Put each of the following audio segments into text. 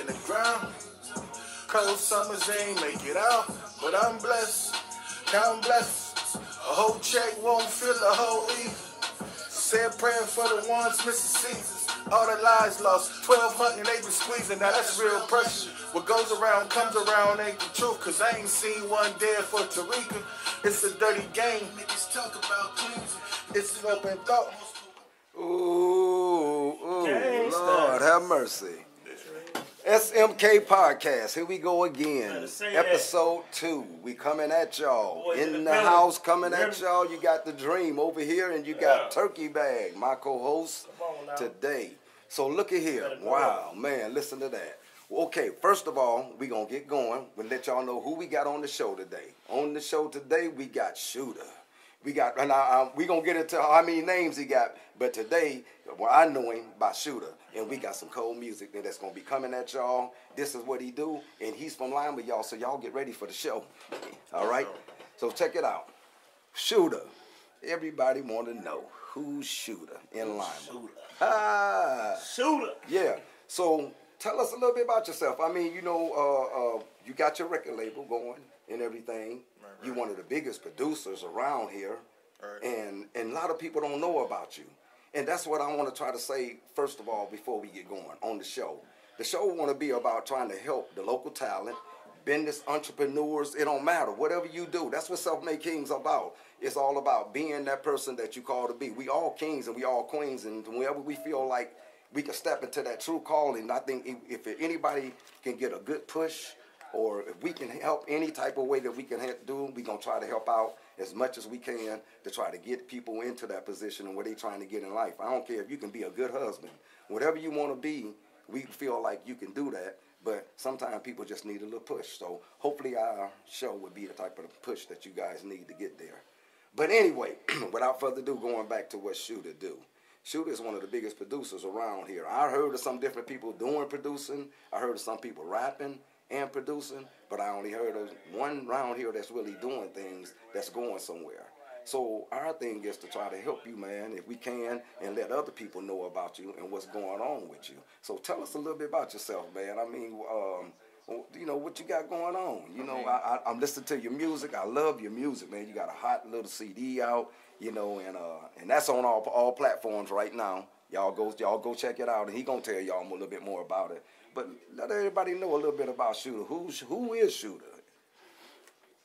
in the ground. Cold summers, they ain't make it out. But I'm blessed, count blessings. A whole check won't fill a whole E. Said praying for the ones missing seasons. All the lives lost, 1,200 they been squeezing. Now that's real pressure. What goes around comes around ain't the truth. Cause I ain't seen one dead for Tariqa. It's a dirty game. Niggas talk about cleansing. It's up in thought. Ooh, Lord have mercy. S.M.K. podcast. Here we go again. Episode 2. We coming at y'all. In the house, coming at y'all. You got the Dream over here, and you got Turkey Bag, my co-host today. So look at here. Wow, man, listen to that. Okay, first of all, we gonna get going. We'll let y'all know who we got on the show today. On the show today, we got Shootah. We got, and we gonna get into how many names he got, but today, well, I know him by Shootah, and we got some cold music that's gonna be coming at y'all. This is what he do, and he's from Lima, y'all, so y'all get ready for the show. All right, so check it out. Shootah. Everybody want to know who's Shootah in Lima. Shootah. Yeah. So tell us a little bit about yourself. I mean, you know, you got your record label going and everything. Right. You're one of the biggest producers around here, and a lot of people don't know about you. And that's what I want to try to say, first of all, before we get going on the show. The show want to be about trying to help the local talent, business entrepreneurs. It don't matter. Whatever you do, that's what Self-Made Kings about. It's all about being that person that you call to be. We all kings and we all queens, and whenever we feel like we can step into that true calling, I think if anybody can get a good push, or if we can help any type of way that we can do, we're going to try to help out as much as we can to try to get people into that position and what they're trying to get in life. I don't care if you can be a good husband. Whatever you want to be, we feel like you can do that, but sometimes people just need a little push. So hopefully our show would be the type of push that you guys need to get there. But anyway, without further ado, going back to what Shootah do. Shootah is one of the biggest producers around here. I heard of some different people doing producing. I heard of some people rapping and producing, but I only heard of one around here that's really doing things that's going somewhere. So our thing is to try to help you, man, if we can, and let other people know about you and what's going on with you. So tell us a little bit about yourself, man. I mean, you know, what you got going on. You know, I'm listening to your music. I love your music, man. You got a hot little CD out, you know, and that's on all platforms right now. Y'all go check it out, and he gonna tell y'all a little bit more about it. But let everybody know a little bit about Shootah. Who is Shootah?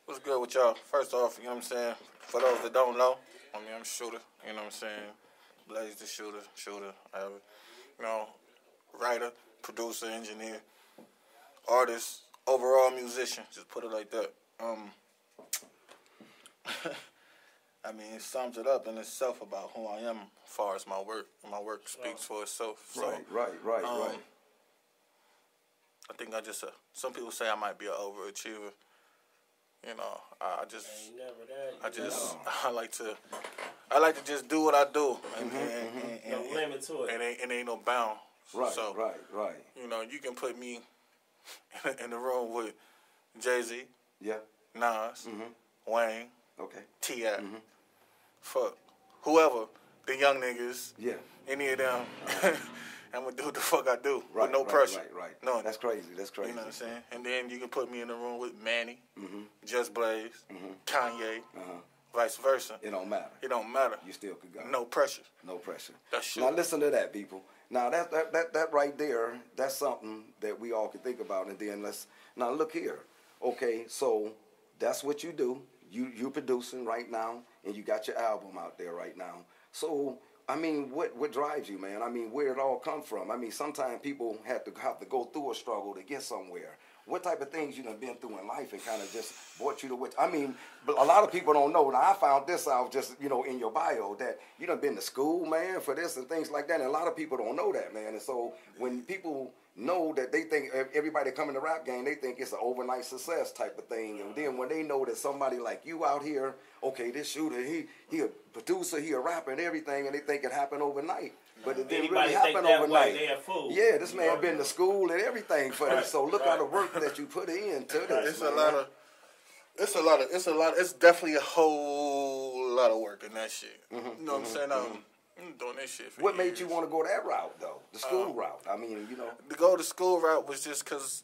What's good with y'all? First off, you know what I'm saying? For those that don't know, I mean, I'm Shootah, you know what I'm saying? Blaze the Shootah, you know, writer, producer, engineer, artist, overall musician, just put it like that. I mean, it sums it up in itself about who I am as far as my work. My work speaks for itself. So, Right. I think some people say I might be an overachiever. You know, I like to just do what I do, and no limit to it, and ain't no bound. Right. You know, you can put me in the room with Jay-Z, Nas, Wayne, T.I., fuck whoever, the young niggas, any of them. I'm going to do what the fuck I do with no pressure. Right. No, that's crazy. You know what I'm saying? And then you can put me in the room with Manny, Just Blaze, Kanye, vice versa. It don't matter. It don't matter. You still could go. No pressure. No pressure. That's shit. Now listen to that, people. Now that right there, that's something that we all can think about. And then now look here. Okay, so that's what you do. You're producing right now, and you got your album out there right now. So I mean, what drives you, man? I mean, where it all come from? I mean, sometimes people have to go through a struggle to get somewhere. What type of things you done been through in life and kind of just brought you to what? I mean, but a lot of people don't know. Now, I found this out just, you know, in your bio that you done been to school, man, for this and things like that. And a lot of people don't know that, man. And so when people know that, they think everybody coming to rap game, they think it's an overnight success type of thing. And then when they know that somebody like you out here, okay, this Shootah, he a producer, he a rapper and everything, and they think it happened overnight. But it didn't really happen overnight. Yeah, this man been to school and everything for this. So look at the work that you put into this. It's definitely a whole lot of work in that shit. You know what I'm saying? I'm doing this shit for What years. made you want to go that route though? The school route. I mean, you know. To go the school route was just because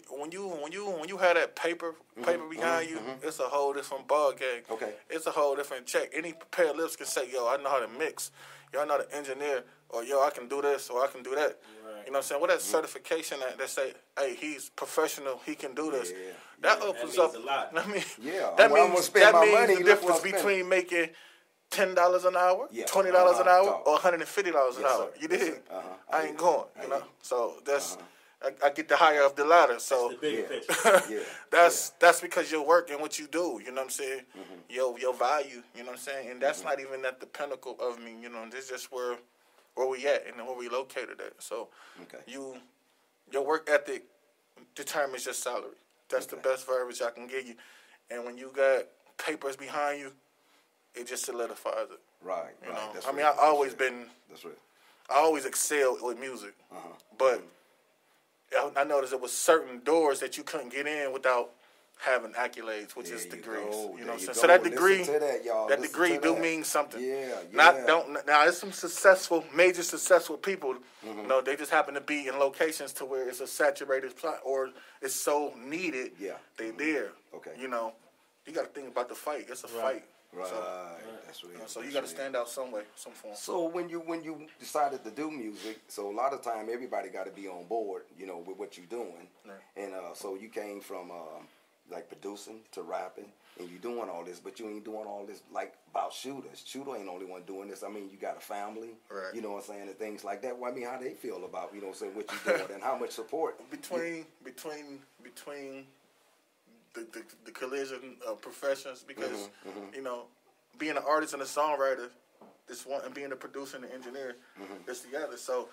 when you had that paper behind you, it's a whole different ball game. Okay. It's a whole different check. Any pair of lips can say, yo, I know how to mix. Yo, I know how to engineer. Or, yo, I can do this or I can do that. Right. You know what I'm saying? What that certification that say, hey, he's professional, he can do this. Yeah. That opens up a lot. I mean, yeah. That means the difference between making $10 an hour, $20 an hour, or $150 an hour. You did. I ain't going. You know. So that's I get the higher of the ladder. So that's the bigger picture. that's because your work and what you do. You know what I'm saying? Your value. You know what I'm saying? And that's not even at the pinnacle of me. You know, this is just where we at and where we located at. So your work ethic determines your salary. That's the best verbiage I can give you. And when you got papers behind you, it just solidifies it. Right. You know? That's I mean, I always been. That's right. I always excelled with music, but I noticed there was certain doors that you couldn't get in without having accolades, which is degrees. You know what I'm saying? So that degree, that degree do mean something. Now there's some major successful people. You know, they just happen to be in locations to where it's a saturated plot or it's so needed. Yeah, they there. Okay. You know, you got to think about the fight. It's a fight. Right. So, that's real. So you got to stand out some way, some form. So when you decided to do music, so a lot of time everybody got to be on board, you know, with what you're doing. Right. And so you came from like producing to rapping, and you doing all this, but you ain't doing all this like about Shootah. Shootah ain't only one doing this. I mean, you got a family, right? You know what I'm saying, and things like that. Well, I mean, how they feel about, you know what I'm saying, what you doing and how much support between the collision of professions, because you know, being an artist and a songwriter is one, and being a producer and an engineer is the other. So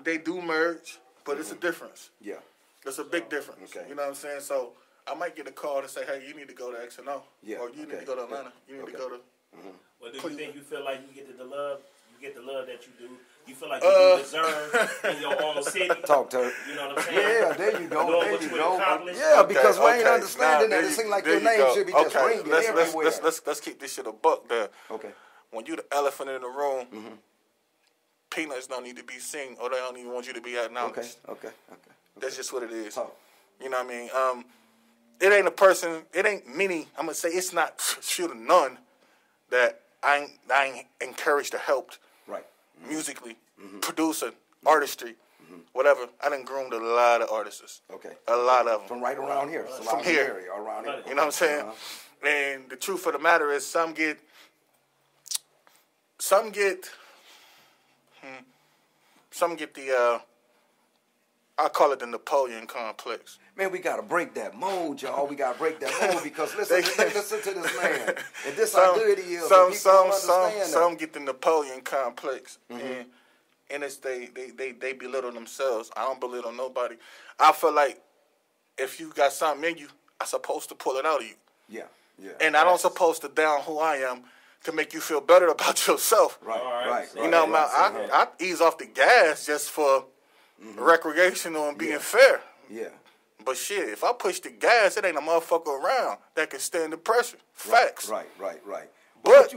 they do merge, but it's a difference. Yeah, it's a big difference. Okay. You know what I'm saying? So I might get a call to say, hey, you need to go to X and O, or you need to go to Atlanta. You need to go to. Well, do you think you feel like you get the love? You get the love that you do. You feel like you deserve in your own city. Talk to her. You know what I'm saying? Yeah, there you go. There you go. Yeah, because we ain't understanding that. It seems like your name should be just ringing everywhere. Let's keep this shit a buck there. Okay. When you the elephant in the room, peanuts don't need to be seen, or they don't even want you to be acknowledged. Okay. That's just what it is. You know what I mean? It ain't a person. It ain't many. I'm gonna say it's not Shootah none that I ain't encouraged or helped. Right. Musically, producing, artistry, whatever. I done groomed a lot of artists. Okay. A lot of them. From right around here. From here. Around here. You know what I'm saying? And the truth of the matter is some get the, I call it the Napoleon complex. Man, we got to break that mold, y'all. We got to break that mold because listen to this man. And this how good he is. Some get the Napoleon complex. And it's they belittle themselves. I don't belittle nobody. I feel like if you got something in you, I'm supposed to pull it out of you. Yeah. And I don't supposed to down who I am to make you feel better about yourself. Right. You know, I ease off the gas just for recreational and being fair. Yeah. But shit, if I push the gas, it ain't a motherfucker around that can stand the pressure. Facts. Right. But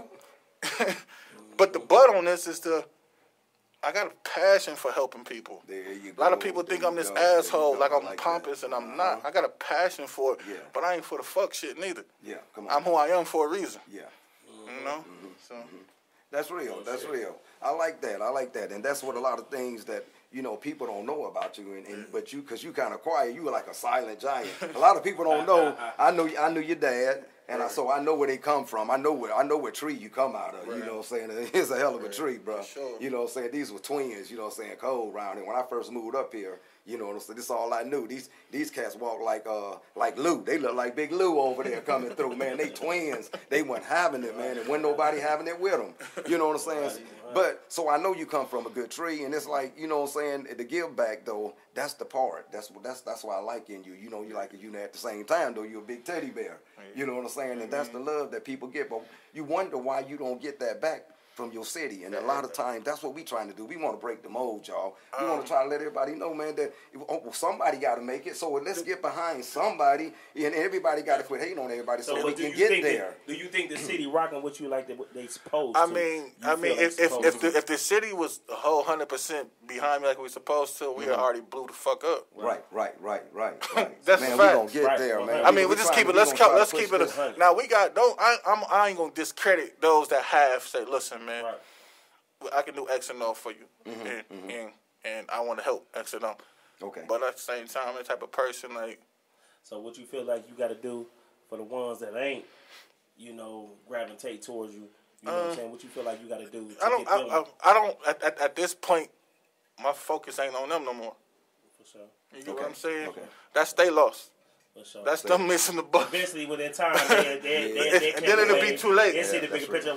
but the butt on this is I got a passion for helping people. There you go. A lot of people think I'm this asshole, like I'm pompous, and I'm not. I got a passion for it, but I ain't for the fuck shit neither. Yeah, come on. I'm who I am for a reason. Yeah. You know? So that's real. That's real. I like that. And that's what a lot of things that, you know, people don't know about you, but you, because you kind of quiet, you were like a silent giant. A lot of people don't know. I knew your dad, and so I know where they come from. I know what tree you come out of. You know what I'm saying? It's a hell of a tree, bro. Sure. You know what I'm saying? These were twins. You know what I'm saying? Cold around here. When I first moved up here, you know what I'm saying? This is all I knew. These cats walk like Lou. They look like Big Lou over there coming through, man. They twins. They wasn't having it, man, and wasn't nobody having it with them. You know what I'm saying? But so I know you come from a good tree, and it's like, you know what I'm saying, the give back though, that's the part. That's why I like in you. You know, you like it, you know, at the same time though, you're a big teddy bear. You know what I'm saying? And that's the love that people get. But you wonder why you don't get that back from your city. And a lot of times, that's what we trying to do. We want to break the mold, y'all. We want to try to let everybody know, man, that somebody got to make it. So let's get behind somebody, and everybody got to quit hating on everybody so we can get there. Do you think the city rocking with you like they supposed to? I mean, if the city was a whole 100% behind me like we supposed to, we already blew the fuck up. Right. That's man, a fact. We gonna get there, man. I mean, we just keep it. Let's keep it. Now we got. I ain't gonna discredit those that have said, listen, man, I can do X and O for you, and I want to help X and O. Okay. But at the same time, I'm the type of person like. So what you feel like you got to do for the ones that ain't, gravitate towards you? You know what I'm saying? What you feel like you got to do? I don't. At this point, my focus ain't on them no more. For sure. You get what I'm saying? Okay. That's they lost. Sure. That's them missing the bus. Eventually, within time, they and then it'll be too late. See the bigger picture.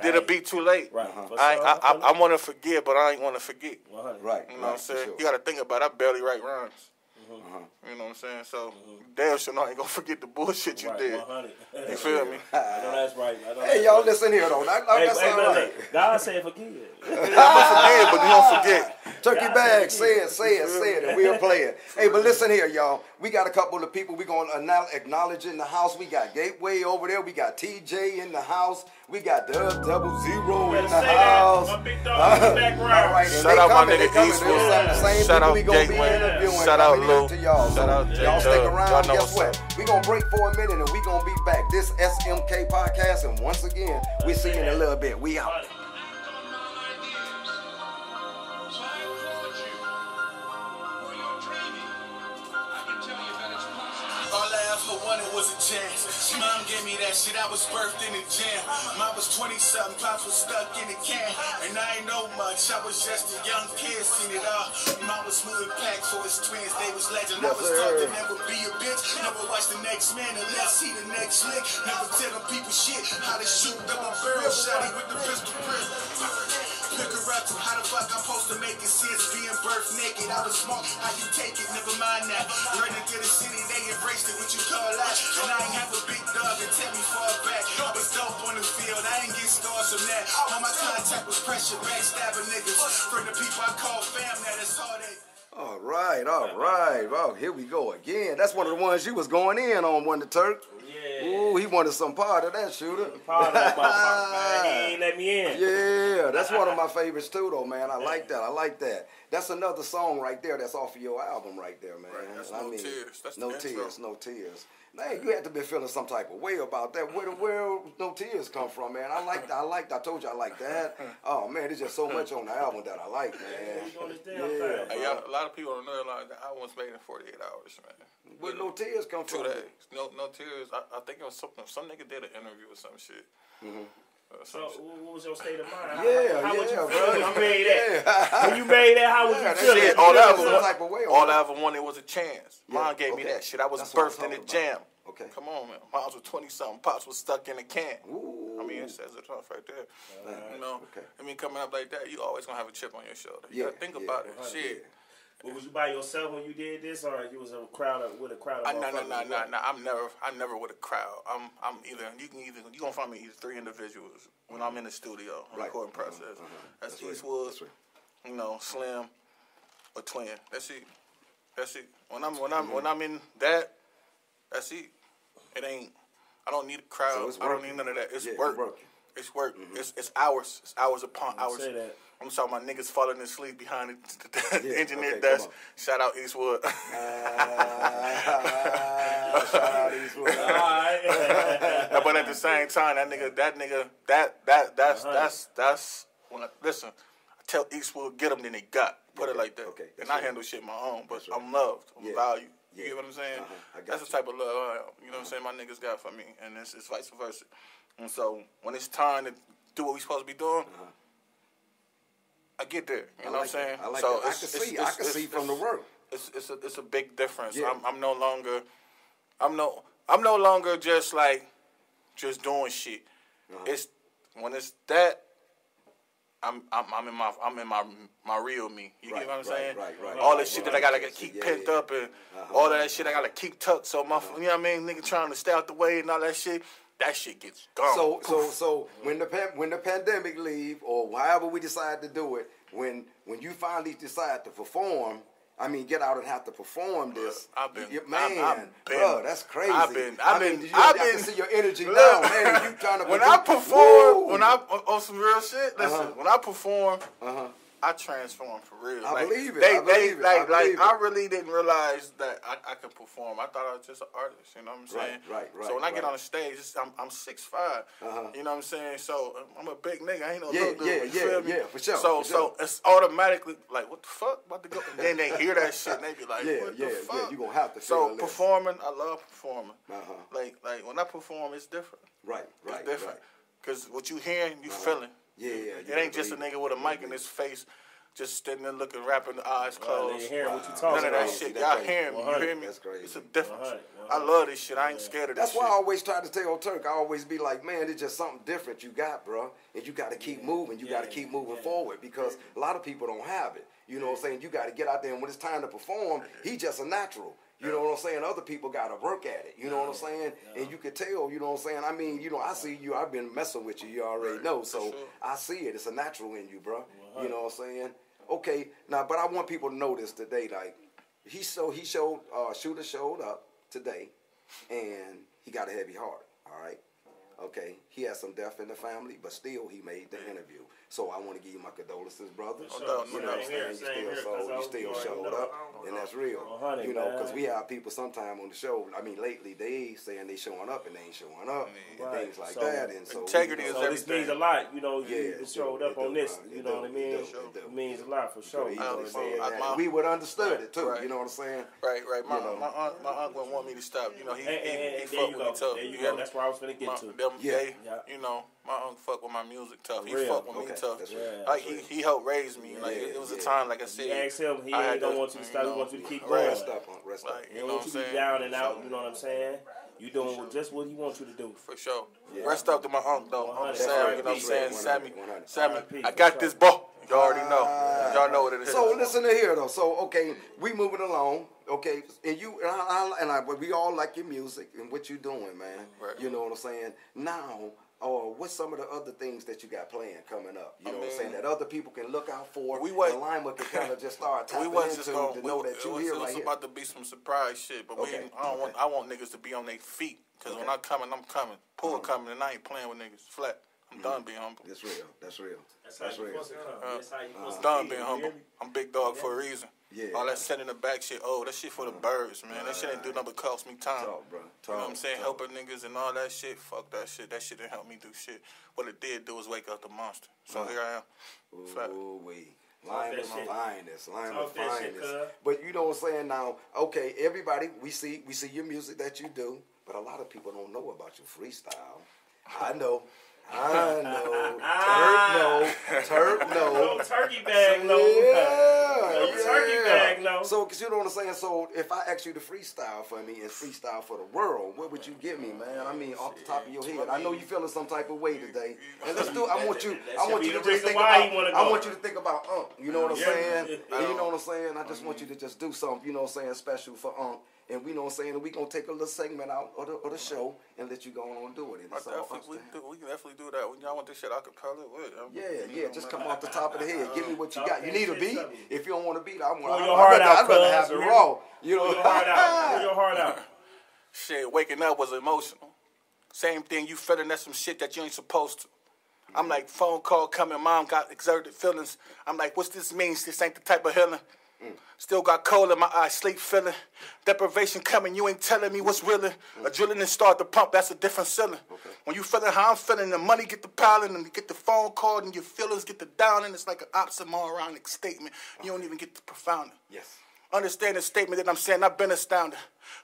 It'll be too late. Right. I want to forgive, but I ain't want to forget. 100. Right. You know what I'm saying? Sure. You got to think about it. I barely write rhymes. You know what I'm saying? So, damn sure I ain't gonna forget the bullshit you did. 100. You feel me? I know that's right. Hey, y'all listen here, though. That's all right. God said forgive. I'm gonna forgive, but you don't forget. Turkey bag, say it, and we'll play it. Hey, but listen here, y'all. We got a couple of people we going to acknowledge in the house. We got Gateway over there. We got TJ in the house. We got Dub 00 in the house. My big dog in the background. All right, shout out my nigga Eastwood. Shout out Gateway. Shout out Lou. Shout out y'all stick around. Guess what? We gonna break for a minute and we gonna be back. This S.M.K. podcast, and once again, we see you in a little bit. We out. Was a chance. Mom gave me that shit. I was birthed in the gym. Mom was 20-something. Pops was stuck in the can. And I ain't know much. I was just a young kid. Seen it all. Mom was moving packs for his twins. They was legend. I was taught to never be a bitch. Never watch the next man unless he the next lick. Never tell them people shit. How to shoot double barrel shotty with the pistol grip. Pick her up to how the fuck I'm supposed to make it sense. Being birthed naked. I was smart. How you take it? Never mind that. Learning to the city. They embraced it. What you call that? And I ain't have a big dog and tell me far back. I was dope on the field, I didn't get scars from that. All my contact was pressure, backstabbing niggas. For the people I call fam, that's all they. All right. Well, here we go again. That's one of the ones you was going in on, Wonder Turk. Yeah. Ooh, he wanted some part of that, Shootah. Part of that motherfucker, man. He ain't let me in. Yeah, that's one of my favorites too, though, man. I like that. That's another song right there that's off of your album right there, man. Right, that's No Tears. That's No Tears. Man, you had to be feeling some type of way about that. Where No Tears come from, man? I told you I like that. Oh, man, there's just so much on the album that I like, man. Yeah. Hey, a lot of people don't realize that I was made in 48 hours, man. Where No Tears come from? 2 days. No Tears. I think it was something. Some nigga did an interview or some shit. So, what was your state of mind? How would you feel bro. when you made that? When you made that, how would you feel? Shit, all I ever wanted was a chance. Mom gave me that shit. I was birthed in the jam. Okay. Come on, man. Moms was 20-something. Pops was stuck in a can. Ooh. I mean, it says it off right there. You know, I mean, coming up like that, you always gonna have a chip on your shoulder. You gotta think about it. Shit. Well, was you by yourself when you did this, or you was with a crowd of No. I'm never with a crowd. I'm either you gonna find me either 3 individuals when I'm in the studio recording process. That's Eastwood, you know, Slim, or Twin. That's it. When I'm in that, that's it. It ain't. I don't need a crowd. I don't need none of that. It's work. It's work. It's hours. It's hours upon hours. Say that. I'm talking about niggas falling asleep behind the engineer desk. Shout out Eastwood. Shout out Eastwood. But at the same time, that's when listen. I tell Eastwood get them, then they got put it like that. Okay, and I handle shit my own, but I'm loved, I'm valued. You get what I'm saying? That's the type of love I am. You know what I'm saying? My niggas got for me, and it's vice versa. And so when it's time to do what we supposed to be doing. I get there, you know what I'm saying? I like so that. I can see from the work. It's a big difference. Yeah. I'm no longer just doing shit. It's when it's that I'm in my real me. You get what I'm saying? Right. All that shit that I gotta keep pent up and all that shit I gotta keep tucked. So you know what I mean? Nigga trying to stay out the way and all that shit. that shit gets gone. So when the pandemic leave, or however we decide to do it, when you finally decide to perform, I mean, get out and have to perform this. Bro, that's crazy. I can see your energy now, man. You trying to when I perform, on some real shit. Listen, when I perform, I transform for real. I believe it. I really didn't realize that I could perform. I thought I was just an artist. You know what I'm saying? Right. So when I get on the stage, I'm 6'5". You know what I'm saying? So I'm a big nigga. I ain't no little dude. You feel me? Yeah, for sure. So it's automatically like, what the fuck about to go? And then they hear that shit and they be like, what the fuck? Yeah, you gonna have to. So performing, I love performing. Like when I perform, it's different. Right. It's different. Cause what you hearing, you feeling. Yeah. It ain't just a nigga with a mic in his face, just standing there looking, rapping, the eyes closed. They hearing what you talking None of that shit. Y'all hearing me? You hear me? That's crazy. It's a difference. I love this shit. I ain't scared of this shit. That's why I always try to tell Turk. I always be like, man, it's just something different you got, bro. And you got to keep moving. You got to keep moving forward because a lot of people don't have it. You know what I'm saying? You got to get out there, and when it's time to perform, he just a natural. You know what I'm saying? Other people got to work at it. You know what I'm saying? And you can tell, you know what I'm saying? I mean, you know, I see you. I've been messing with you. You already know. So I see it. It's a natural in you, bro. You know what I'm saying? Okay. Now, but I want people to know this today. Like, Shootah showed up today, and he got a heavy heart. All right? Okay, he had some death in the family, but still he made the interview. So I want to give you my condolences, brother. You know what I'm saying? You still showed up, and that's real. You know, because we have people sometime on the show. I mean, lately they saying they showing up and they ain't showing up, and things like that. And so integrity is everything. This means a lot. You know, you showed up on this. You know what I mean? It means a lot for sure. You know what I'm saying? We would understood it too. You know what I'm saying? Right. My aunt wouldn't want me to stop. You know, he fuck with me tough. There you go. That's where I was finna get to. You know, my uncle fuck with my music tough. He fuck with me tough. Like he helped raise me. Like it was a time, like I said. You ask him, he ain't gonna want you to stop. He wants you to keep going. Rest up. He don't want you to be down and out. You know what I'm saying? You doing just what he wants you to do. For sure. Rest up to my uncle though. Uncle Sam. You know what I'm saying? Sammy. I got this ball. You already know. Y'all know what it is. So listen to here though. So okay, we moving along. Okay, and you and we all like your music and what you doing, man. Right. You know what I'm saying? Now, what's some of the other things that you got planned coming up? You know what I'm saying? That other people can look out for. The Lima can kind of just start tapping into to know that you here right here. It's about to be some surprise shit, but I want niggas to be on their feet. Because when I'm coming. Pull coming, and I ain't playing with niggas flat. I'm done being humble. That's real. That's real. I'm done being humble. I'm big dog for a reason. Yeah. All that sending the back shit, that shit for the birds, man. That shit ain't do nothing but cost me time. Talk, bro. You know what I'm saying? Helping niggas and all that shit. Fuck that shit. That shit didn't help me do shit. What it did do was wake up the monster. So here I am. Flat. Finest. But you know what I'm saying now? Okay, everybody, we see your music that you do, but a lot of people don't know about your freestyle. I know. Turk no. Turkey bag no. Turkey bag no. So, cause you know what I'm saying. So, if I ask you to freestyle for me and freestyle for the world, what would you give me, man? I mean, off the top of your head. I know you feeling some type of way today, and let's do. I want you to just think about. I want you to think about You know what I'm saying? And you know what I'm saying. I just want you to just do something. You know what I'm saying? Special for And we know what I'm saying, we gonna take a little segment out of the show and let you go on and do it. We can definitely do that. When y'all want this shit, I could probably just come off the top of the head. Give me what you got. You need a beat. If you don't want a beat, I'd rather have it raw. You know, pull your heart out. Shit, waking up was emotional. Same thing, you feeling that some shit that you ain't supposed to. I'm like, phone call coming, mom got exerted feelings. I'm like, what's this mean? This ain't the type of healing. Still got cold in my eyes, sleep feeling. Deprivation coming, you ain't telling me what's realin'. Adrenaline start to pump, that's a different ceiling. Okay. When you feeling how I'm feeling, the money get the piling, and you get the phone call, and your feelings get the downing. It's like an oxymoronic statement. You don't even get the profounding. Yes. Understand the statement that I'm saying, I've been astounded.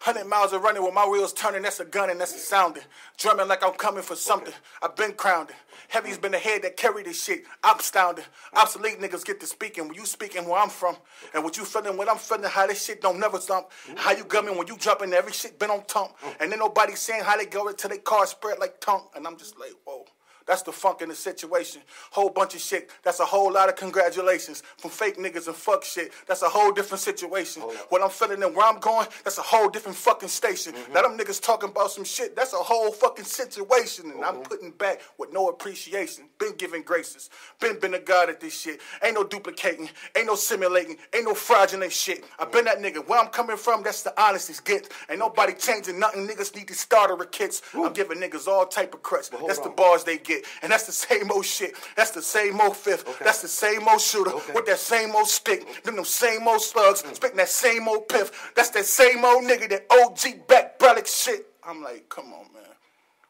100 miles of running with my wheels turning, that's a gun and that's a sounding. Drumming like I'm coming for something. I've been crowned. Heavy's been the head that carry this shit. I'm astounded. Obsolete niggas get to speaking when you speaking where I'm from. And what you feeling when I'm feeling, how this shit don't never stop. How you gumming when you jumping, every shit been on tongue. And then nobody saying how they go until they car spread like tongue. And I'm just like, whoa. That's the funk in the situation. Whole bunch of shit. That's a whole lot of congratulations. From fake niggas and fuck shit. That's a whole different situation. What I'm feeling and where I'm going, that's a whole different fucking station. Now them niggas talking about some shit, that's a whole fucking situation. And I'm putting back with no appreciation. Been giving graces. Been a god at this shit. Ain't no duplicating. Ain't no simulating. Ain't no fraudulent shit. I been that nigga. Where I'm coming from, that's the honestest get. Ain't nobody changing nothing. Niggas need these starter kits. I'm giving niggas all type of crutch. That's the bars they get. And that's the same old shit. That's the same old fifth. That's the same old shooter with that same old stick. Them same old slugs. Spitting that same old piff. That's that same old nigga, that OG back brolic shit. I'm like, come on, man.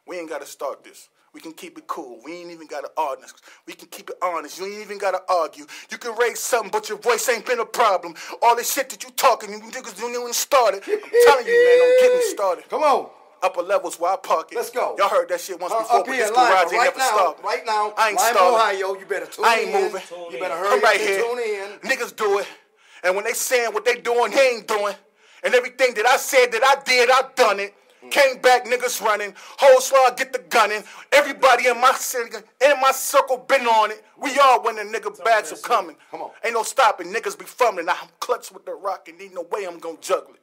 We ain't got to start this. We can keep it cool. We ain't even got to argue. We can keep it honest. You ain't even got to argue. You can raise something, but your voice ain't been a problem. All this shit that you talking, you niggas don't even start it. I'm telling you, man, don't get me started. Come on. Upper levels where I park it. Let's go. Y'all heard that shit once before, but this garage ain't never stopped. Right now, I ain't Lima, started. Ohio, you better tune in. I ain't moving. You better hurry right up here. Tune in. Niggas do it. And when they saying what they doing, they ain't doing. And everything that I said that I did, I done it. Came back, niggas running. Whole slug get the gunning. Everybody in my circle been on it. We all winning, nigga. Bags are coming. Come on. Ain't no stopping. Niggas be fumbling. I'm clutch with the rock and ain't no way I'm gonna juggle it.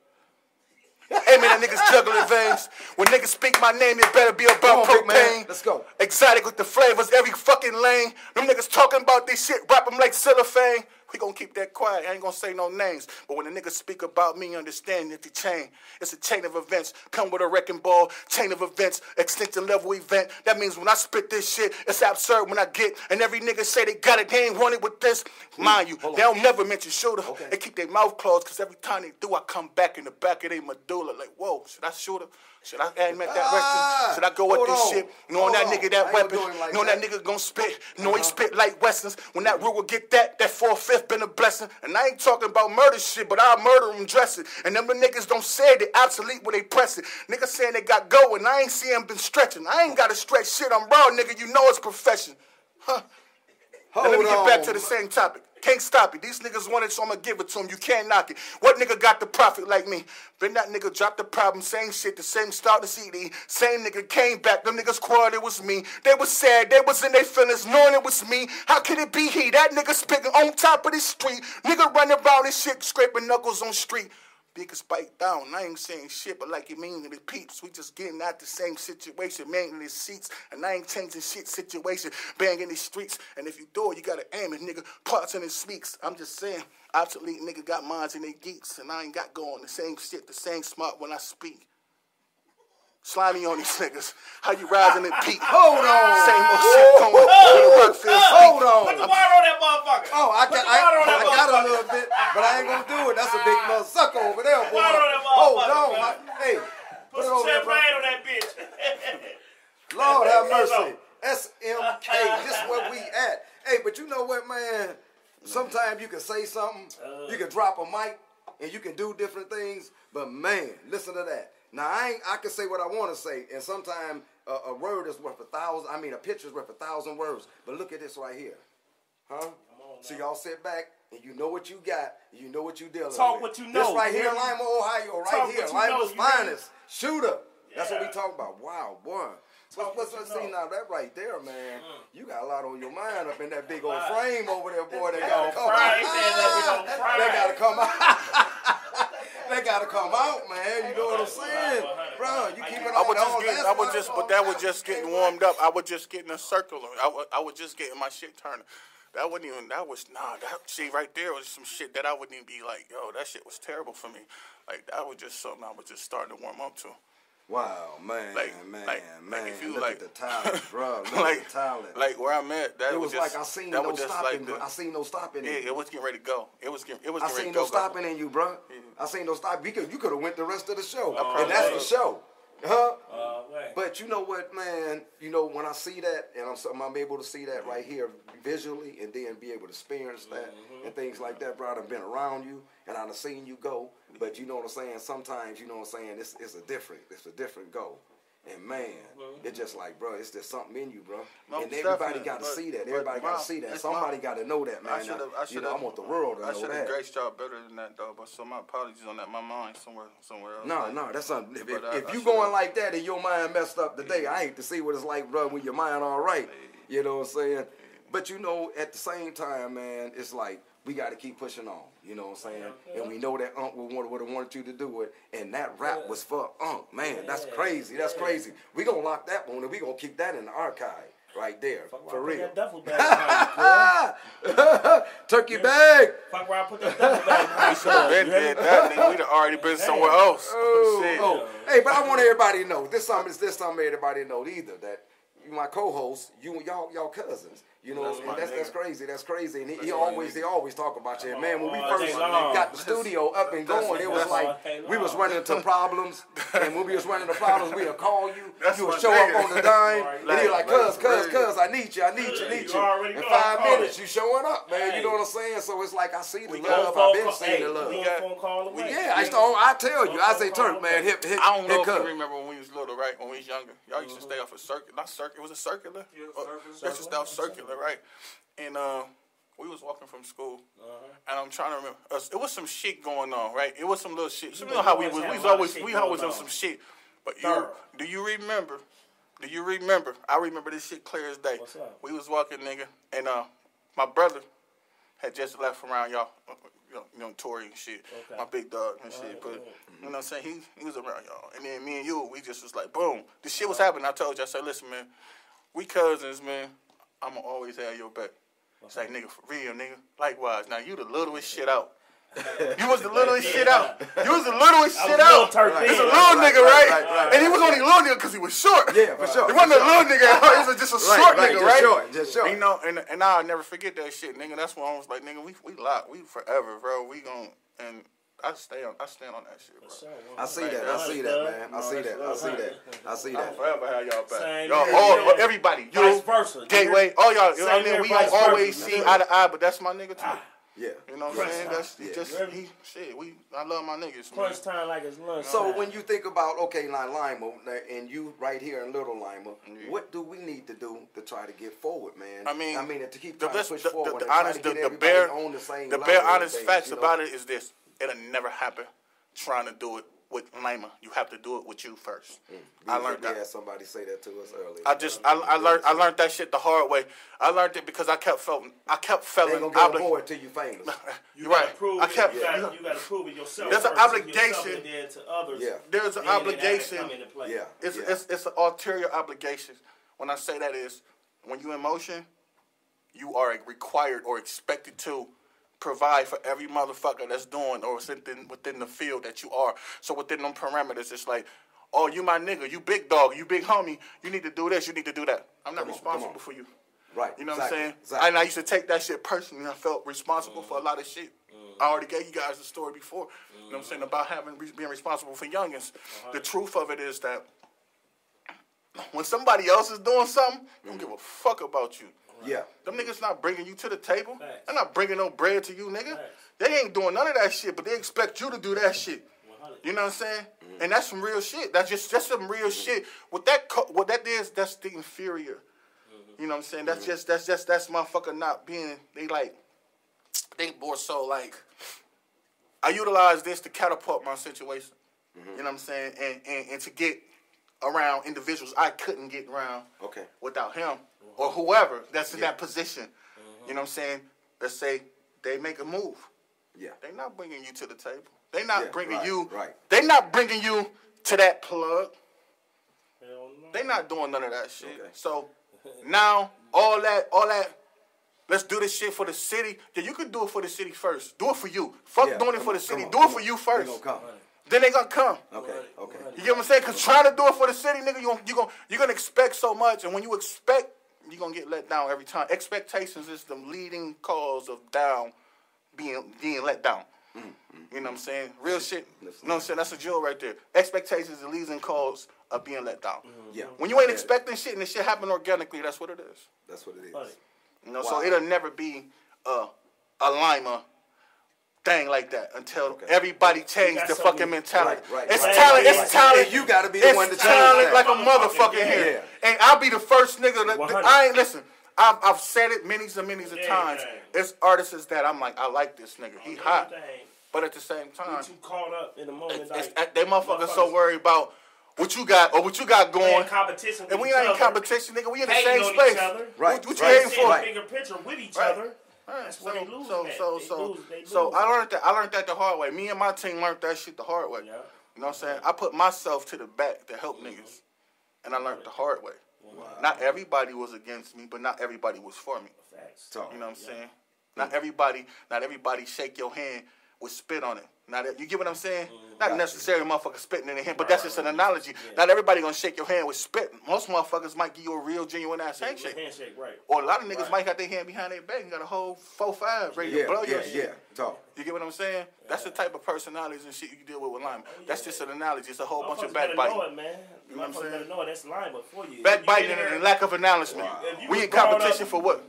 Hey man, that niggas juggling veins. When niggas speak my name, it better be about propane. Let's go. Exotic with the flavors, every fucking lane. Them niggas talking about this shit, rap them like cellophane. We gonna keep that quiet. I ain't gonna say no names. But when the niggas speak about me, understand it's a chain. It's a chain of events. Come with a wrecking ball. Chain of events. Extension level event. That means when I spit this shit, it's absurd when I get. And every nigga say they got it, they ain't want it with this. Mind you, they don't never mention Shootah. They keep their mouth closed because every time they do, I come back in the back of their medulla like, whoa, should I Shootah? Should I admit that question? Should I go with this shit? Knowing that nigga that weapon, knowing that nigga gonna spit, knowing he spit like Westerns. When that Ruger get that 4/5 been a blessing. And I ain't talking about murder shit, but I'll murder them dressing. And them the niggas don't say they obsolete when they press it. Niggas saying they got going, I ain't see them been stretching. I ain't gotta stretch shit, I'm raw, nigga, you know it's profession. Huh? And let me get back to the same topic. Can't stop it. These niggas want it, so I'm gonna give it to them. You can't knock it. What nigga got the profit like me? Been that nigga dropped the problem, same shit, the same start the CD. Same nigga came back, them niggas quarreled, it was me. They was sad, they was in their feelings, knowing it was me. How could it be he? That nigga spitting on top of the street. Nigga running around this shit, scraping knuckles on street. Biggest bite down. I ain't saying shit, but like you mean to the peeps. We just getting out the same situation, man, in the seats. And I ain't changing shit situation, banging the streets. And if you do it, you gotta aim it, nigga. Parts in his speaks. I'm just saying, obsolete nigga got minds and they geeks. And I ain't got going the same shit, the same smart when I speak. Slimy on these niggas. How you rising and peak? Hold on. Same old shit going when the rock feels Hold on. Put the water on that motherfucker. Oh, I got a little bit, but I ain't gonna do it. That's a big mother sucker over there, boy. Hold on. Hey. Put some champagne on that bitch. Lord have mercy. S.M.K. This is where we at. Hey, but you know what, man? Sometimes you can say something, you can drop a mic, and you can do different things, but man, listen to that. Now, I can say what I want to say, and sometimes a word is worth 1,000, a picture is worth 1,000 words. But look at this right here. Huh? So y'all sit back, and you know what you got, you know what you dealing with. Talk what you know. This right here in Lima, Ohio, right here, Lima's finest. Shootah. That's what we talk about. Wow, boy. What's see now, that right there, man, you got a lot on your mind up in that big old frame over there, boy. They gotta come out. They gotta come out. They gotta come out, man. You know what I'm saying, bro? You keep it on. But that was just getting warmed up. I was just getting a circular. I was just getting my shit turning. See, right there was some shit that I wouldn't even be like, yo, that shit was terrible for me. Like, that was just something I was just starting to warm up to. Wow, man, man. If you look at the talent, bro. Look at the talent. Like where I'm at, that was just, like I seen no stopping. I seen no stopping. Yeah, it was getting ready to go. I seen no stopping in you, bro. I seen no stopping. You could have went the rest of the show, and that's the show, huh? But you know what, man? You know when I see that, and I'm able to see that right here visually, and then be able to experience that and things like that, bro. I've been around you, and I've seen you go. But you know what I'm saying? Sometimes, you know what I'm saying, it's a different go. And man, it's just like, bro, it's just something in you, bro. No, and everybody got to see that. Everybody got to see that. Somebody got to know that, man. I want the world to know that. I should have graced y'all better than that, though. But so my apologies on that. My mind somewhere else. No, that's something. If you going like that and your mind messed up today, I hate to see what it's like, bro, when your mind all right. You know what I'm saying? But you know, at the same time, man, it's like we got to keep pushing on. You know what I'm saying? And we know that Unc would have wanted you to do it. And that rap was for Unc. Man, that's crazy. That's crazy. We going to lock that one and we going to keep that in the archive right there. For real. Turkey bag. Fuck where I put that duffel bag behind. We should have been dead. That nigga, we'd have already been somewhere else. Oh. Hey, but I want everybody to know. This time everybody to know either that you my co-host, y'all cousins. You know, that's crazy. That's crazy. And he always talk about you. And man, when we first got the studio up and going, it was like we was running into problems. And when we was running into problems, we'd call you. You would show up on the dime. And he was like, cuz, I need you. In 5 minutes, you showing up, man. You know what I'm saying? So it's like I see the love. I've been seeing the love. Yeah, I tell you. I say, Turk, man, hit I don't know if you remember when we was little, right? When we was younger. Y'all used to stay off a circuit. Not circuit. It was a circular. It used to stay off circular. Right, and we was walking from school, and I'm trying to remember. It was some shit going on, right? It was some little shit. You know how we always on some shit. But do you remember? I remember this shit clear as day. What's up? We was walking, nigga, and my brother had just left from around y'all. You know, Tory and shit. Okay. My big dog and shit. But you know what I'm saying? He was around y'all, and then me and you, we just was like, boom. This shit was happening. I told you, I said, listen, man, we cousins, man. I'ma always have your back. It's like, nigga, for real, nigga. Likewise. Now, you the littlest shit out. You was the littlest shit out. You was the littlest shit out. It's a little nigga, right? And he was only a little nigga because he was short. Yeah, for sure. He wasn't a little nigga. He was just a short nigga, right? Just short. You know, and I'll never forget that shit, nigga. That's when I was like, nigga, we locked. We forever, bro. We gon' and I stand on that shit, bro. I see that, man. I see that. I'll forever have y'all back. Y'all all, everybody. You, Gateway, all y'all. You know what I mean? We don't always see eye to eye, but that's my nigga too. Yeah. You know what I'm saying? That's just shit. I love my niggas. Crunch time like it's lunch. So when you think about now Lima and you right here in Little Lima, what do we need to do to try to get forward, man? I mean to keep trying to push forward. The bare honest facts about it is this: it'll never happen trying to do it with Lima. You have to do it with you first. I learned that. Yeah, somebody say that to us earlier. I learned that shit the hard way. I learned it because I kept feeling obligated till you famous. You right. You gotta prove it yourself. There's an obligation to others. Yeah. There's an obligation. Yeah. It's an ulterior obligation. When I say that is when you in motion, you are required or expected to provide for every motherfucker that's doing or within the field that you are. So within them parameters, it's like, oh, you my nigga, you big dog, you big homie, you need to do this, you need to do that. I'm not responsible for you. Right. You know what I'm saying? And I used to take that shit personally. I felt responsible for a lot of shit. I already gave you guys the story before. You know what I'm saying? About being responsible for youngins. The truth of it is that when somebody else is doing something, they don't give a fuck about you. Yeah. Them niggas not bringing you to the table. They're not bringing no bread to you, nigga. They ain't doing none of that shit, but they expect you to do that shit. You know what I'm saying? And that's some real shit. That's just some real shit. What that is, that's the inferior. You know what I'm saying? That's that's motherfucker not being, they more so like, I utilize this to catapult my situation. You know what I'm saying? And to get around individuals I couldn't get around without him. Or whoever that's in that position. You know what I'm saying? Let's say they make a move. Yeah. They're not bringing you to the table. They're not bringing you. Right. They're not bringing you to that plug. They're not doing none of that shit. Okay. So now all that. Let's do this shit for the city. Yeah, you can do it for the city first. Do it for you. Fuck doing it for the city. Do it for you first. They gonna come. Then they gonna come. Okay. You get what I'm saying? Because trying to do it for the city, nigga, you're gonna expect so much, and when you expect, you're going to get let down every time. Expectations is the leading cause of being let down. You know what I'm saying? Real shit. You know what I'm saying? That's a jewel right there. Expectations is the leading cause of being let down. Yeah. When you ain't expecting shit and the shit happen organically, that's what it is. That's what it is. You know, so it'll never be a Lima thing like that until everybody changed the fucking mentality. Right. It's talent. It's talent. And you got to be the one to change talent that. like a motherfucker here. And I'll be the first nigga that I ain't listen. I've said it many and many times. It's artists that I'm like, I like this nigga. He hot. But at the same time, you too caught up in the moment. They motherfuckers so worried about what you got or what you got going. Competition and we ain't in competition, nigga. We in the same on space. Each other. What you hating for? Bigger picture with each other. That's what they lose. So I learned that the hard way. Me and my team learned that shit the hard way. Yeah. You know what I'm saying? I put myself to the back to help niggas, and I learned the hard way. Wow. Not everybody was against me, but not everybody was for me. Facts. You know what I'm saying? Not everybody shake your hand with spit on it. You get what I'm saying? Not necessarily motherfuckers spitting in the hand, but that's just an analogy. Yeah. Not everybody gonna shake your hand with spit. Most motherfuckers might give you a real, genuine ass handshake. Right. Or a lot of niggas might got their hand behind their back and got a whole 4-5 ready to blow your shit. You get what I'm saying? Yeah. That's the type of personalities and shit you can deal with Lima. That's just an analogy. It's a whole bunch of backbiting. Know it, man. You know what I'm saying? Know that's Lima for you. Backbiting and lack of acknowledgement. We in competition for what?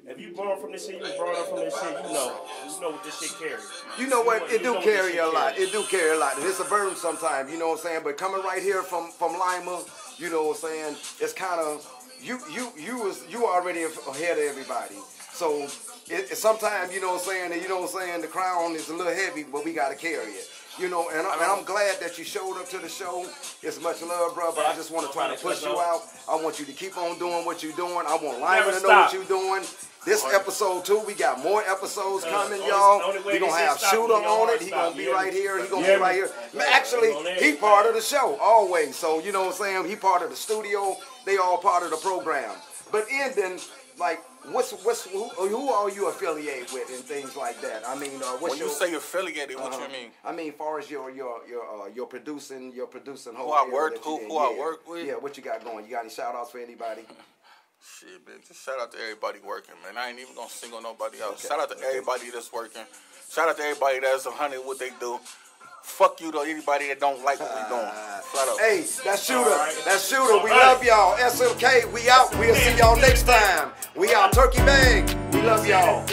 If you born from this shit, you brought up from this shit, you know what this shit carries. You know what? It do carry a lot. It do carry a lot. And it's a burden sometimes, you know what I'm saying? But coming right here from Lima, you know what I'm saying? It's kind of, you already ahead of everybody. So sometimes, you know what I'm saying, the crown is a little heavy, but we got to carry it. You know, and I'm glad that you showed up to the show. It's much love, bro, but I just want to try to push you out. I want you to keep on doing what you're doing. I want Lima to know what you're doing. This episode, too, we got more episodes coming, y'all. We're going to have Shootah on it. He's going to be right here. He's going to be right here. Actually, he part of the show, always. So, you know what I'm saying? He part of the studio. They all part of the program. But ending, like, who are you affiliated with and things like that? I mean, when you say affiliated, what you mean? I mean, far as your producing whole. Who I work with? Yeah, what you got going? You got any shout outs for anybody? Shit, man, just shout out to everybody working, man. I ain't even gonna single nobody else. Okay. Shout out to everybody that's working. Shout out to everybody that's 100 what they do. Fuck you to anybody that don't like what we doing. Flat up. Hey, that's Shootah. Right. That's Shootah. We love y'all. S.M.K. We out. We'll see y'all next time. We out. Turkey Bang. We love y'all.